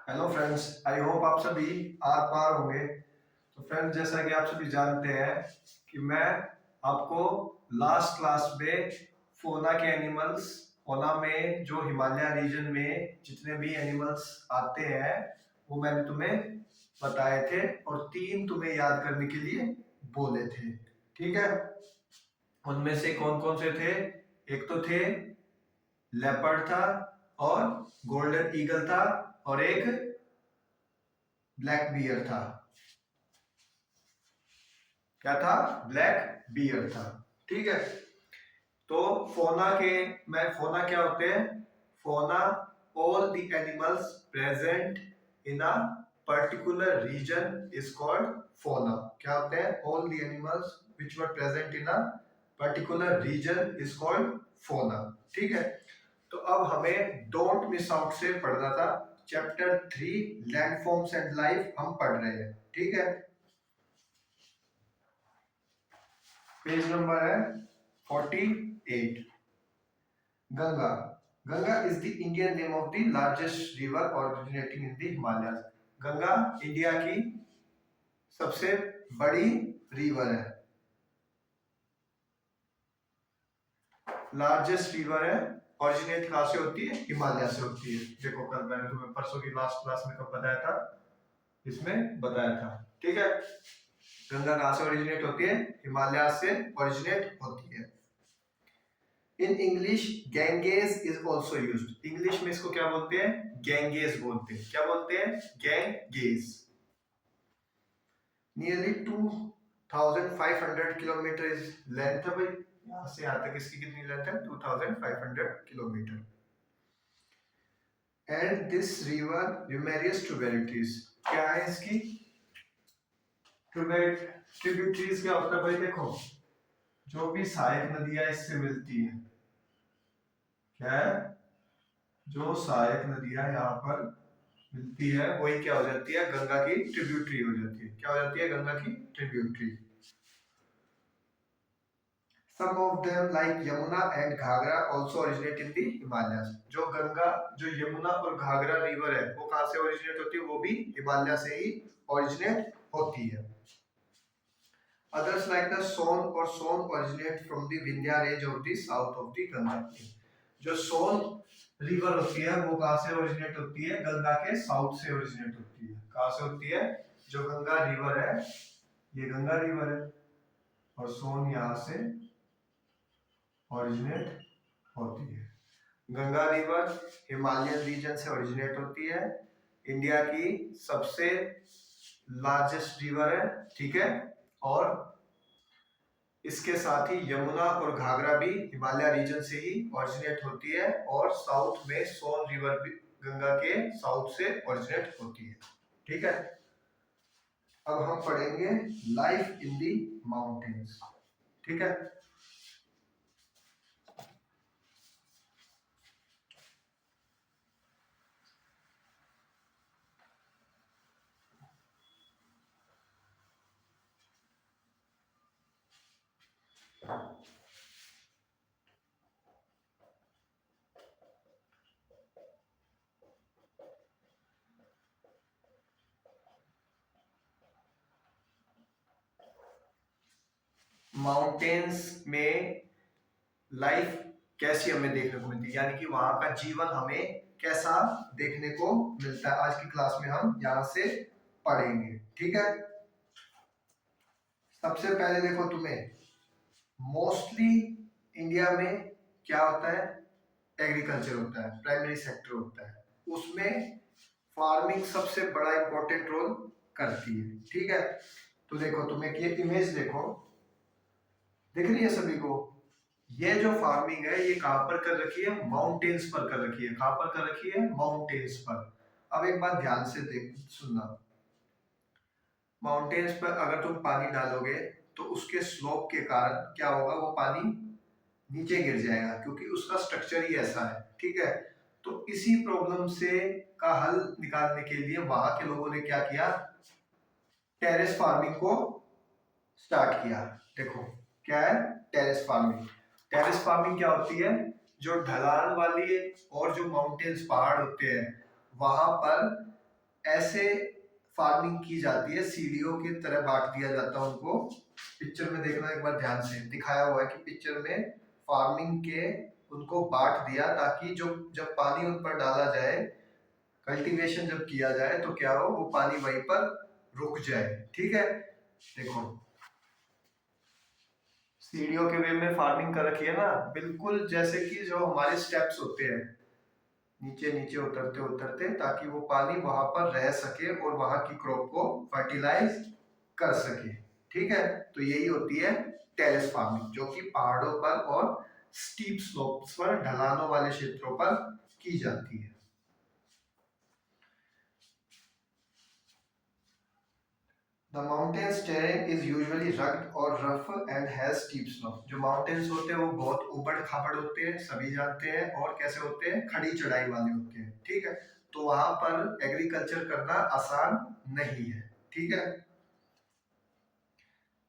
Hello friends, I hope आप सभी are पार होंगे। तो फ्रेंड्स, जैसा कि आप सभी जानते हैं कि मैं आपको लास्ट क्लास में फोना के एनिमल्स, फोना में जो हिमालय रीजन में जितने भी एनिमल्स आते हैं वो मैंने तुम्हें बताए थे और तीन तुम्हें याद करने के लिए बोले थे। ठीक है, उनमें से कौन कौन से थे? एक तो थे लेपर्ड था और गोल्डन ईगल था और एक ब्लैक बियर था। क्या था? ब्लैक बियर था। ठीक है, तो फोना के मैं फोना क्या होते हैं? Fauna all the animals present in a particular region is called fauna. क्या होते हैं? All the animals which were present in a particular region is called fauna. ठीक है, तो अब हमें डोंट मिस आउट से पढ़ना था। चैप्टर 3 लैंडफॉर्म्स एंड लाइफ हम पढ़ रहे हैं। ठीक है, पेज नंबर है 48। Ganga. Ganga is the Indian name of the largest river originating in the Himalayas. Ganga India की सबसे बड़ी रिवर है, लार्जेस्ट रिवर है। ऑरिजिनेट कहां से होती है? हिमालय से होती है। देखो, कल मैंने तुम्हें परसों की लास्ट क्लास में कब बताया था? इसमें बताया था। ठीक है, गंगा कहां से ओरिजिनेट होती है? हिमालय से ओरिजिनेट होती है। In English Ganges is also used. English में इसको क्या बोलते हैं? गैंगेज बोलते हैं। क्या बोलते हैं? Ganges. Nearly 2500 kilometre is length है भाई। यहां से यहां तक इसकी कितनी लेंथ है? 2500 kilometre. And this river numerous tributaries. क्या है इसकी ट्रिब्यूटरीज? क्या होता है भाई? देखो, जो भी सहायक नदियां इससे मिलती है, क्या है? जो सहायक नदियां यहाँ पर मिलती है वही क्या हो जाती है? गंगा की ट्रिब्यूटरी हो जाती है। क्या हो जाती है? गंगा की tributary. Some of them like Yamuna and Ghagra also originate in the Himalayas. जो गंगा, जो यमुना और घाघरा रिवर है वो कहाँ से ओरिजिनेट होती है? वो भी हिमालय से ही ओरिजिनेट होती है। Others like the Son or Son originate from the Vindhya range of the south of the Ganga. जो सोन रिवर होती है वो कहाँ से ओरिजिनेट होती है? गंगा के साउथ से ओरिजिनेट होती है। कहाँ से होती है? जो गंगा रिवर है, ये गंगा रिवर है और सोन यहाँ से ओरिजिनेट होती है। गंगा रिवर हिमालयन रीजन से ओरिजिनेट होती है, इंडिया की सबसे लार्जेस्ट रिवर है। ठीक है, और इसके साथ ही यमुना और घाघरा भी हिमालय रीजन से ही ओरिजिनेट होती है और साउथ में सोन रिवर भी गंगा के साउथ से ओरिजिनेट होती है। ठीक है, अब हम पढ़ेंगे लाइफ इन दी माउंटेन्स। ठीक है, माउंटेन्स में लाइफ कैसी हमें देखने को मिलती है, यानी कि वहां का जीवन हमें कैसा देखने को मिलता है, आज की क्लास में हम यहां से पढ़ेंगे। ठीक है, सबसे पहले देखो, तुम्हें मोस्टली इंडिया में क्या होता है? एग्रीकल्चर होता है, प्राइमरी सेक्टर होता है, उसमें फार्मिंग सबसे बड़ा इंपॉर्टेंट रोल करती है। ठीक है, तो देखो, तुम्हें ये इमेज देखो, दिख रही है सभी को? ये जो फार्मिंग है ये कहां पर कर रखी है? माउंटेन्स पर कर रखी है। कहां पर कर रखी है? माउंटेन्स पर। अब एक बात ध्यान से देख सुनना, माउंटेन्स पर अगर तुम पानी डालोगे तो उसके स्लोप के कारण क्या होगा? वो पानी नीचे गिर जाएगा क्योंकि उसका स्ट्रक्चर ही ऐसा है। ठीक है, तो इसी प्रॉब्लम से का हल निकालने के लिए वहां के लोगों ने क्या किया? टेरेस फार्मिंग को स्टार्ट किया। देखो, क्या है टेरेस फार्मिंग? टेरेस फार्मिंग क्या होती है? जो ढलान वाली और जो माउंटेन्स पहाड़ होते हैं वहां पर ऐसे फार्मिंग की जाती है, सीढ़ियों की तरह बांट दिया जाता है उनको। पिक्चर में देखना एक बार ध्यान से, दिखाया हुआ है कि पिक्चर में फार्मिंग के उनको बांट दिया, ताकि जो जब पानी उन पर डाला जाए, कल्टीवेशन जब किया जाए तो क्या हो, वो पानी वहीं पर रुक जाए। ठीक है, देखो सीढ़ियों के वे में फार्मिंग कर रखी है ना, बिल्कुल जैसे कि जो हमारे स्टेप्स होते हैं, नीचे नीचे उतरते उतरते, ताकि वो पानी वहां पर रह सके और वहां की क्रॉप को फर्टिलाइज कर सके। ठीक है, तो यही होती है टेरेस फार्मिंग, जो कि पहाड़ों पर और स्टीप स्लोप्स पर, ढलानों वाले क्षेत्रों पर की जाती है। The mountain's terrain is usually rugged or rough and has steep slope. जो mountains होते हैं वो बहुत ऊबड़ खाबड़ होते हैं, सभी जानते हैं, और कैसे होते हैं, खड़ी चढ़ाई वाले होते हैं। ठीक है, तो वहां पर एग्रीकल्चर करना आसान नहीं है। ठीक है,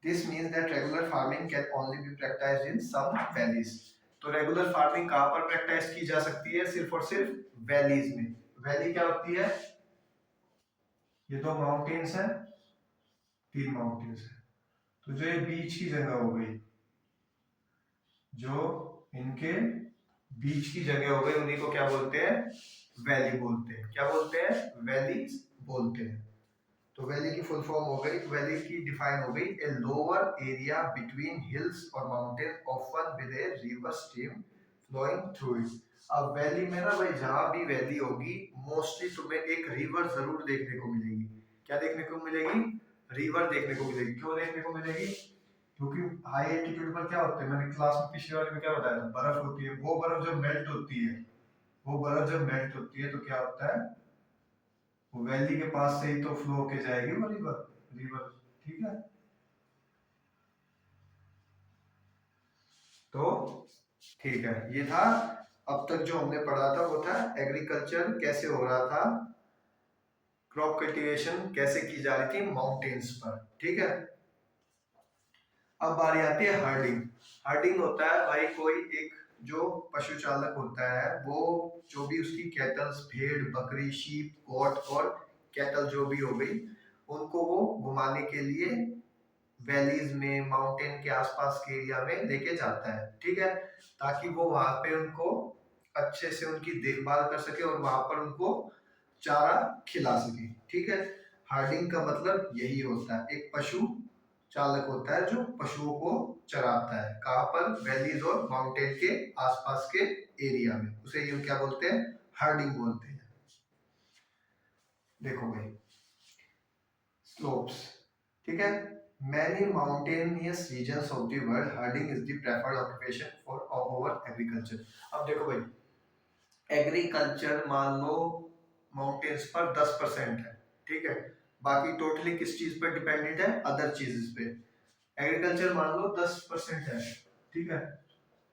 this means that regular farming can only be practiced in some valleys. तो रेगुलर फार्मिंग कहाँ पर प्रैक्टिस की जा सकती है, सिर्फ और सिर्फ वैलीज में। वैली क्या होती है, ये दो माउंटेन्स हैं, तीन माउंटेन्स है, तो जो ये बीच की जगह हो गई, जो इनके बीच की जगह हो गई, उन्हीं को क्या बोलते हैं, वैली बोलते हैं। क्या बोलते हैं, वैलीज बोलते हैं। तो वैली की फुल फॉर्म हो गई, वैली की डिफाइन हो गई, a lower area between hills और mountain often with a river stream flowing through it. अब वैली में ना भाई, जहां भी वैली होगी मोस्टली तुम्हें एक रिवर जरूर देखने को मिलेगी। क्या देखने को मिलेगी, रिवर देखने को मिलेगी। क्यों देखने को मिलेगी, क्योंकि हाई एल्टीट्यूड पर क्या होता है, मैंने क्लास में पिछले वाले में क्या बताया था, बर्फ होती है। वो बर्फ जब मेल्ट होती है, वो बर्फ जब मेल्ट होती है तो क्या होता है, वो वैली के पास से ही तो फ्लो होके जाएगी वो रिवर। रिवर, ठीक है, तो ठीक है, ये था अब तक जो हमने पढ़ा था, वो था एग्रीकल्चर कैसे हो रहा था, क्रॉप कल्टीवेशन कैसे की जा रही थी माउंटेन्स पर। ठीक है, अब बारी आती है हर्डिंग। हर्डिंग होता है भाई, कोई एक जो पशु चालक होता है, वो जो भी उसकी कैटल्स, भेड़ बकरी शीप गोट और कैटल जो भी हो गई, उनको वो घुमाने के लिए वैलीज में, माउंटेन के आसपास के एरिया में लेके जाता है। ठीक है, ताकि वो वहां पे उनको अच्छे से उनकी देखभाल कर सके और वहां पर उनको चारा खिला सके। ठीक है, हार्डिंग का मतलब यही होता है, एक पशु चालक होता है जो पशुओं को चराता है। कहाँ पर, वैलीज और माउंटेन के आसपास के एरिया में, उसे ये क्या बोलते हैं, हार्डिंग बोलते हैं। देखो भाई, स्लोप्स, ठीक है, many mountainous regions of the world herding is the preferred occupation for over agriculture। अब देखो भाई, एग्रीकल्चर मान लो माउंटेन्स पर 10% है। ठीक है, बाकी टोटली किस चीज पर डिपेंडेंट है, अदर चीजेस पे। एग्रीकल्चर मान लो 10% है। ठीक है,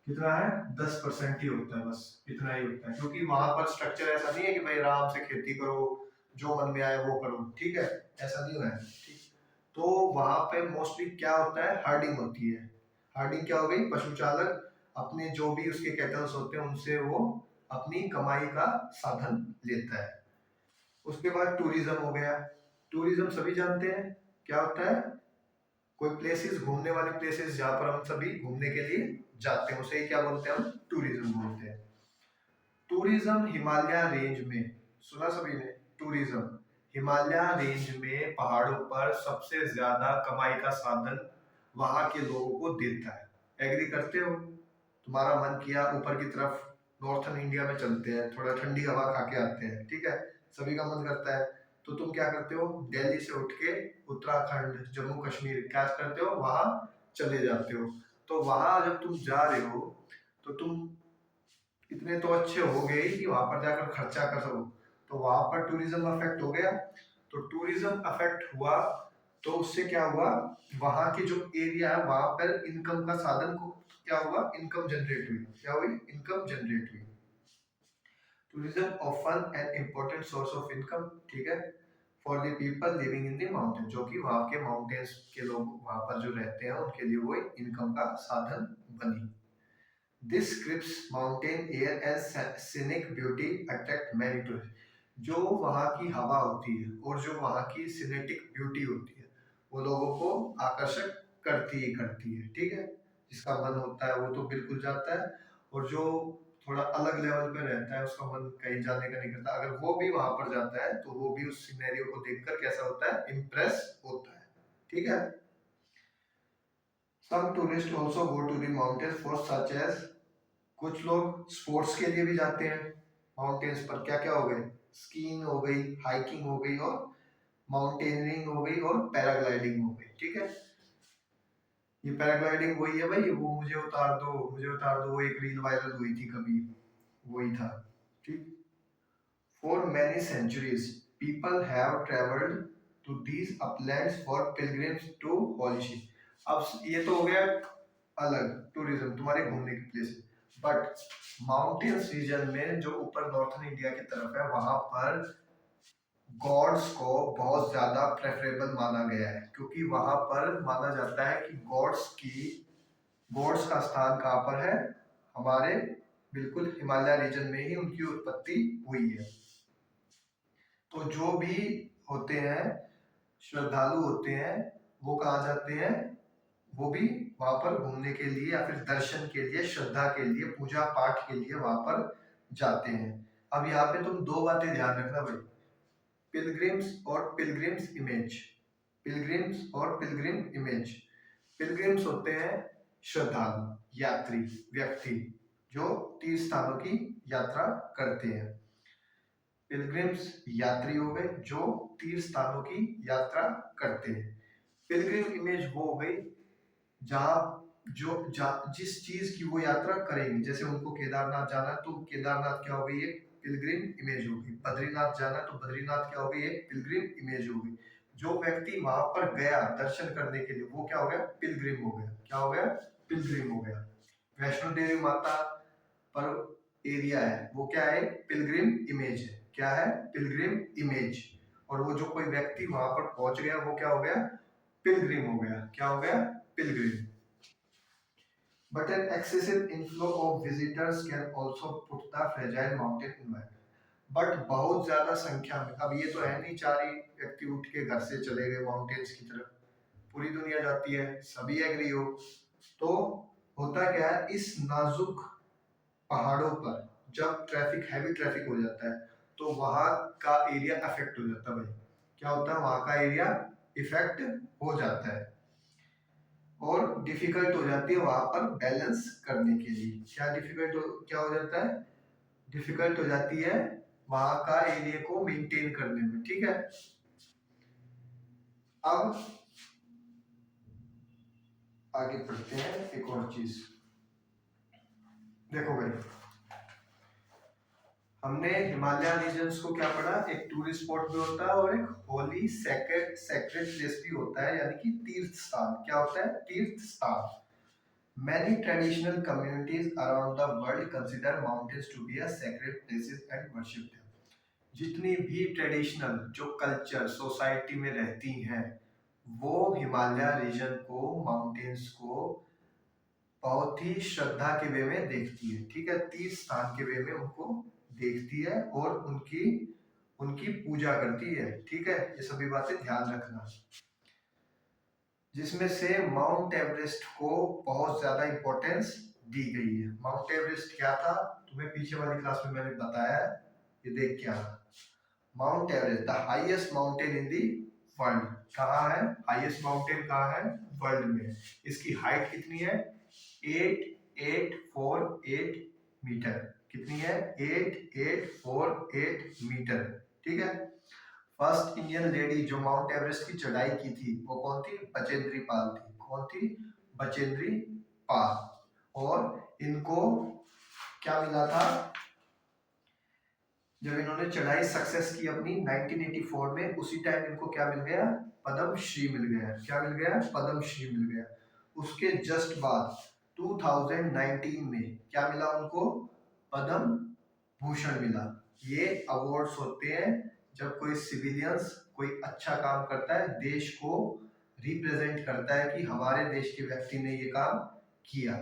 कितना है, 10% ही होता है, बस इतना ही होता है, क्योंकि वहां पर स्ट्रक्चर ऐसा नहीं है कि भाई आराम से खेती करो, जो मन में आए वो करो। ठीक है, ऐसा नहीं है। ठीक, तो वहां पे मोस्टली क्या होता है, हार्डिंग होती है। हार्डिंग क्या हो गई, पशु चालक अपने जो भी उसके कैटल्स होते हैं उनसे वो अपनी कमाई का साधन लेता है। उसके बाद टूरिज्म हो गया। टूरिज्म सभी जानते हैं क्या होता है, कोई प्लेसेस, घूमने वाली प्लेसेस जहां पर हम सभी घूमने के लिए जाते हैं, उसे ही क्या बोलते हैं, हम टूरिज्म बोलते हैं। टूरिज्म हिमालय रेंज में, सुना सभी ने, टूरिज्म हिमालय रेंज में पहाड़ों पर सबसे ज्यादा कमाई का साधन वहां के लोगों को देता है। एग्री करते हो, तुम्हारा मन किया ऊपर की तरफ नॉर्थन इंडिया में चलते हैं, थोड़ा ठंडी हवा खा के आते हैं। ठीक है, सभी का मन करता है, तो तुम क्या करते हो, दिल्ली से उठ के उत्तराखंड जम्मू कश्मीर क्या करते हो, वहां चले जाते हो। तो वहां जब तुम जा रहे हो, तो तुम इतने तो अच्छे हो गए ही कि वहां पर जाकर खर्चा कर सको, तो वहां पर टूरिज्म अफेक्ट हो गया। तो टूरिज्म अफेक्ट हुआ, तो उससे क्या हुआ, वहां की जो एरिया है वहां पर इनकम का साधन को क्या हुआ, इनकम जनरेट हुई। क्या हुई, इनकम जनरेट हुई। Tourism often an important source of income, ठीक है, for the people living in the mountain, जो कि वहां के माउंटेन्स के लोग वहां पर जो रहते हैं उनके लिए वो इनकम का साधन बनी। This crisp mountain air and scenic beauty attract many tourists। जो वहाँ की हवा होती है और जो वहाँ की सिनेटिक ब्यूटी होती है वो लोगों को आकर्षक करती ही करती है, ठीक है। जिसका मन होता है वो तो बिल्कुल जाता है, और जो थोड़ा अलग लेवल पे रहता है उसका मन कहीं जाने का नहीं करता, अगर वो भी वहां पर जाता है तो वो भी उस सिनेरियो को देखकर कैसा होता है, इम्प्रेस होता है, ठीक है। Some tourists also go to the mountains for such as, कुछ लोग स्पोर्ट्स के लिए भी जाते हैं माउंटेन्स पर। क्या क्या हो गए, स्कीइंग हो गई, हाइकिंग हो गई, और माउंटेनियरिंग हो गई, और पैराग्लाइडिंग हो गई, ठीक है। ये पैराग्लाइडिंग वही है भाई, वो मुझे उतार दो मुझे उतार दो, वो एक रील वायरल हुई थी कभी, वही था, ठीक। For many centuries, people have traveled to these uplands for pilgrims to holy ship. अब ये तो हो गया अलग टूरिज्म, तुम्हारे घूमने की प्लेस, बट माउंटेन्स रीजन में जो ऊपर नॉर्थन इंडिया की तरफ है वहां पर गॉड्स को बहुत ज्यादा प्रेफरेबल माना गया है, क्योंकि वहां पर माना जाता है कि गॉड्स का स्थान कहाँ पर है, हमारे बिल्कुल हिमालय रीजन में ही उनकी उत्पत्ति हुई है। तो जो भी होते हैं श्रद्धालु होते हैं वो कहाँ जाते हैं, वो भी वहां पर घूमने के लिए या फिर दर्शन के लिए, श्रद्धा के लिए, पूजा पाठ के लिए वहां पर जाते हैं। अब यहाँ पे तुम दो बातें ध्यान रखना भाई, पिलग्रिम्स और पिलग्रिम्स इमेज। पिलग्रिम्स और पिलग्रिम इमेज। पिलग्रिम्स होते हैं श्रद्धालु, यात्री, व्यक्ति जो तीर्थ स्थानों की यात्रा करते हैं। पिलग्रिम्स यात्री हो गए जो तीर्थ स्थानों की यात्रा करते हैं। पिलग्रिम इमेज वो हो गई जहाँ जिस चीज की वो यात्रा करेंगे, जैसे उनको केदारनाथ जाना तो केदारनाथ क्या हो गई, एक पिलग्रिम इमेज हो गई। बद्रीनाथ जाना तो बद्रीनाथ क्या हो गई, एक पिलग्रिम इमेज हो गई। जो व्यक्ति वहां पर गया दर्शन करने के लिए वो क्या हो गया, पिलग्रिम हो गया। क्या हो गया, पिलग्रिम हो गया। वैष्णो देवी माता पर एरिया है वो क्या है, पिलग्रिम इमेज है। क्या है, पिलग्रिम इमेज। और वो जो कोई व्यक्ति वहां पर पहुंच गया वो क्या हो गया, पिलग्रिम हो गया। क्या हो गया, Pilgrim. But an excessive inflow of visitors can also put the fragile mountain environment. But बहुत ज्यादा संख्या में, अब ये तो है नहीं चार ही व्यक्ति उठ के घर से चले गए माउंटेन्स की तरफ, पूरी दुनिया जाती है, सभी एग्री हो। तो होता क्या है, इस नाजुक पहाड़ों पर जब ट्रैफिक, हैवी ट्रैफिक हो जाता है तो वहां का एरिया अफेक्ट हो जाता है भाई। क्या होता है, वहां का एरिया इफेक्ट हो जाता है और डिफिकल्ट हो जाती है वहां पर बैलेंस करने के लिए। क्या हो जाता है, डिफिकल्ट हो जाती है वहां का एरिया को मेंटेन करने में, ठीक है। अब आगे पढ़ते हैं एक और चीज। देखो भाई, हमने हिमालय रीजन्स को क्या पढ़ा, एक टूरिस्ट स्पॉट भी होता है और एक होली सेक्रेड प्लेस भी होता है, यानी कि तीर्थ स्थान। क्या होता है, तीर्थ स्थान। Many traditional communities around the world consider mountains to be a sacred places and worship them. जितनी भी ट्रेडिशनल जो कल्चर सोसाइटी में रहती हैं वो हिमालय रीजन को, माउंटेन्स को बहुत ही श्रद्धा के वे में देखती है, ठीक है। तीर्थ स्थान के वे में उनको देखती है और उनकी उनकी पूजा करती है, ठीक है। ये सभी बातें ध्यान रखना। जिसमें से माउंट एवरेस्ट को बहुत ज्यादा इंपॉर्टेंस दी गई है। माउंट एवरेस्ट क्या था, तुम्हें पीछे वाली क्लास में मैंने बताया, ये देख क्या, mount Everest the highest mountain in the world. कहाँ है, हाईएस्ट माउंटेन कहाँ है, वर्ल्ड में। इसकी हाइट कितनी है, 8848 मीटर। कितनी है, 8848 मीटर, ठीक है। फर्स्ट इंडियन लेडी जो माउंट एवरेस्ट की चढ़ाई की थी वो कौन थी, बचेंद्री पाल थी। कौन थी, बचेंद्री पाल। और इनको क्या मिला था, जब इन्होंने चढ़ाई सक्सेस की अपनी 1984 में, उसी टाइम इनको क्या मिल गया, पद्म श्री मिल गया। क्या मिल गया, पद्म श्री मिल गया। उसके जस्ट बाद 2019 में क्या मिला उनको, पद्म भूषण मिला। ये अवार्ड्स होते हैं जब कोई सिविलियंस कोई अच्छा काम करता है, देश को रिप्रेजेंट करता है कि हमारे देश के व्यक्ति ने ये काम किया।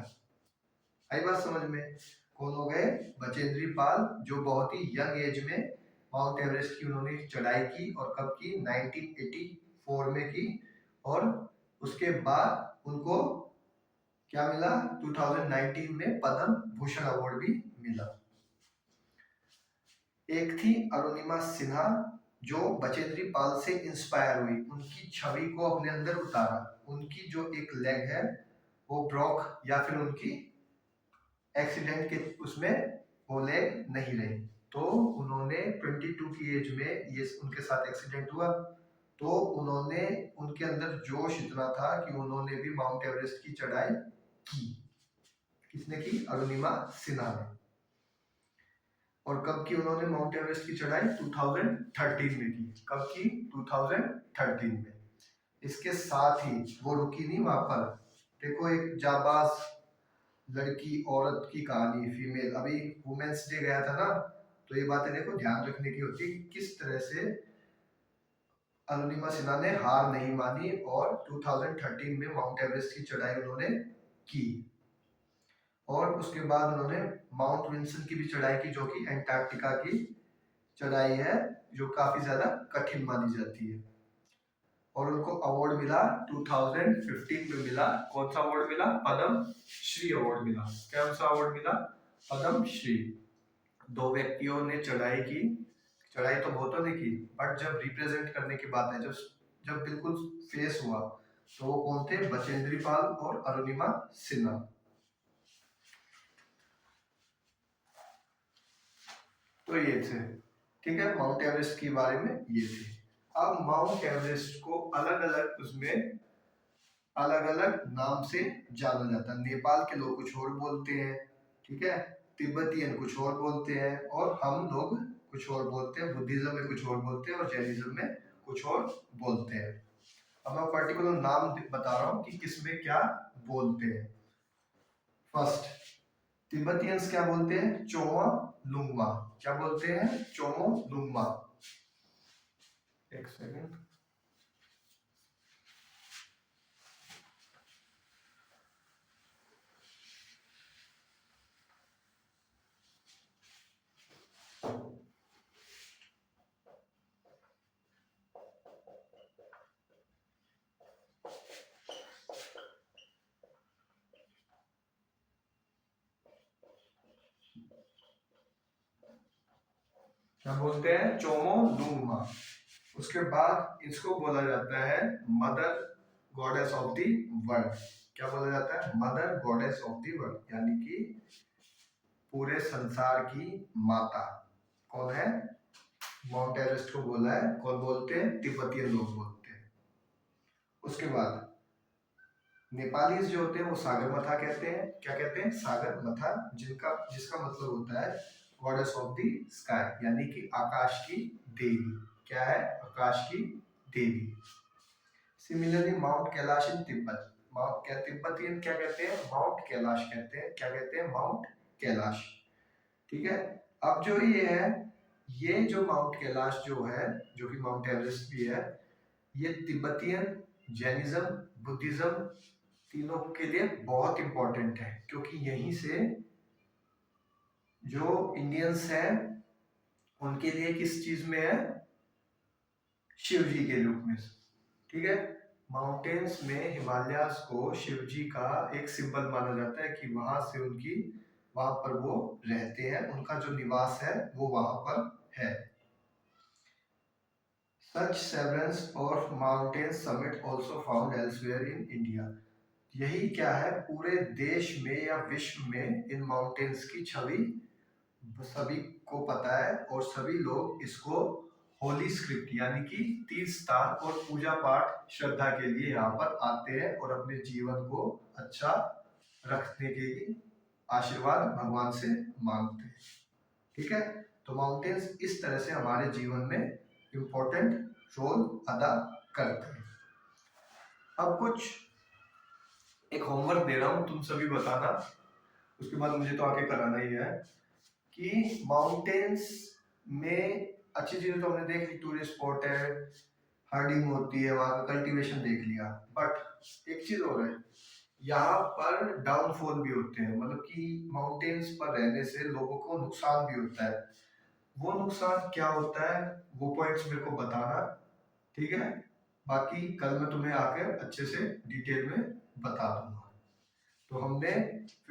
आई बात समझ में। कौन हो गए, बचेंद्री पाल, जो बहुत ही यंग एज में माउंट एवरेस्ट की उन्होंने चढ़ाई की, और कब की? 1984 में की। और उसके बाद उनको क्या मिला? 2019 में पद्म भूषण अवार्ड भी मिला। एक थी अरुणिमा सिन्हा, जो बचेंद्री पाल से इंस्पायर हुई, उनकी छवि को अपने अंदर उतारा। उनकी जो एक लेग है वो ब्रोक, या फिर उनकी एक्सीडेंट के उसमें वो लेग नहीं रही, तो उन्होंने 22 की एज में ये उनके साथ एक्सीडेंट हुआ, तो उन्होंने, उनके अंदर जोश इतना था कि उन्होंने भी माउंट एवरेस्ट की चढ़ाई की। किसने की? अरुणिमा सिन्हा ने। और कब की उन्होंने माउंट एवरेस्ट की चढ़ाई? 2013 में की। कब की? 2013 में। इसके साथ ही वो रुकी नहीं वहां पर। देखो, एक जाबाज लड़की, औरत की कहानी, फीमेल, अभी वुमेन्स डे गया था ना, तो ये बातें देखो ध्यान रखने की होती है कि किस तरह से अरुणिमा सिन्हा ने हार नहीं मानी और 2013 में माउंट एवरेस्ट की चढ़ाई उन्होंने की। और उसके बाद उन्होंने माउंट विल्सन की भी चढ़ाई की, जो कि एंटार्क्टिका की चढ़ाई है, जो काफी ज्यादा कठिन मानी जाती है। और उनको अवार्ड मिला 2015 में मिला। कौन सा अवार्ड मिला? पद्म श्री अवार्ड मिला। कौन सा अवार्ड मिला? पद्म श्री। दो व्यक्तियों ने चढ़ाई की, चढ़ाई तो बहुतों ने की, बट जब रिप्रेजेंट करने की बात है, जब जब बिल्कुल फेस हुआ, तो वो कौन थे? बचेंद्री पाल और अरुणिमा सिन्हा। तो ये थे, ठीक है, माउंट एवरेस्ट के बारे में ये थे। अब माउंट एवरेस्ट को अलग अलग उसमें अलग अलग नाम से जाना जाता है। नेपाल के लोग कुछ और बोलते हैं, ठीक है, तिब्बतियन कुछ और बोलते हैं, और हम लोग कुछ और बोलते हैं। बुद्धिज्म में कुछ और बोलते हैं और जैनिज्म में कुछ और बोलते हैं। अब मैं पर्टिकुलर नाम बता रहा हूँ कि किसमें क्या बोलते हैं। फर्स्ट, तिब्बतियंस क्या बोलते हैं? चोमा लुंगमा। क्या बोलते हैं? चोमो लुंगमा। एक सेकेंड। क्या बोलते हैं? चोमो लुंगमा। उसके बाद इसको बोला जाता है mother goddess of the world. क्या बोला जाता है? Mother goddess of the world, यानी कि पूरे संसार की माता। कौन है? माउंट एवरेस्ट को बोला है, कौन बोलते हैं? तिब्बतियन लोग बोलते हैं। उसके बाद नेपालीज जो होते हैं वो सागरमाथा कहते हैं। क्या कहते हैं? सागरमाथा, जिसका मतलब होता है गॉडेस ऑफ द स्काई, यानी कि आकाश की देवी। क्या है? आकाश की देवी। सिमिलरली माउंट कैलाश इन तिब्बत, माउंट क्या तिब्बतियन क्या कहते हैं? माउंट कैलाश कहते हैं। क्या कहते हैं? माउंट कैलाश। ठीक है। अब जो ये है, ये जो माउंट कैलाश जो है, जो कि माउंट एवरेस्ट भी है, ये तिब्बतियन, जैनिज्म, बुद्धिज्म तीनों के लिए बहुत इंपॉर्टेंट है, क्योंकि यहीं से जो इंडियंस हैं उनके लिए किस चीज में है? शिव जी के रूप में। ठीक है। माउंटेन्स में हिमालयास को शिव जी का एक सिंबल माना जाता है कि वहां से उनकी, वहां पर वो रहते हैं, उनका जो निवास है वो वहां पर है। Such severance of mountain summit also found elsewhere in India. यही क्या है, पूरे देश में या विश्व में इन माउंटेन्स की छवि सभी को पता है, और सभी लोग इसको होली स्क्रिप्ट यानी कि तीर्थ स्थान और पूजा पाठ श्रद्धा के लिए यहाँ पर आते हैं और अपने जीवन को अच्छा रखने के लिए आशीर्वाद भगवान से मांगते हैं। ठीक है। तो माउंटेन्स इस तरह से हमारे जीवन में इम्पोर्टेंट रोल अदा करते हैं। अब कुछ एक होमवर्क दे रहा हूं, तुम सभी बताना, उसके बाद मुझे तो आके कराना ही है, कि माउंटेन्स में अच्छी चीजें तो हमने देख ली, टूरिस्ट स्पॉट है, हर्डिंग होती है, वहां का कल्टीवेशन देख लिया, बट एक चीज और है, यहाँ पर डाउनफॉल भी होते हैं, मतलब कि माउंटेन्स पर रहने से लोगों को नुकसान भी होता है। वो नुकसान क्या होता है, वो पॉइंट्स मेरे को बताना, ठीक है। बाकी कल मैं तुम्हें आकर अच्छे से डिटेल में बता दूंगा। तो हमने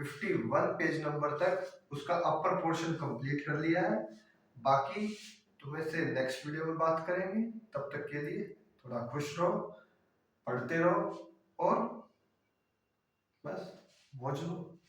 51 पेज नंबर तक उसका अपर पोर्शन कंप्लीट कर लिया है। बाकी तुम्हें से नेक्स्ट वीडियो में बात करेंगे। तब तक के लिए थोड़ा खुश रहो, पढ़ते रहो और बस मौज लो।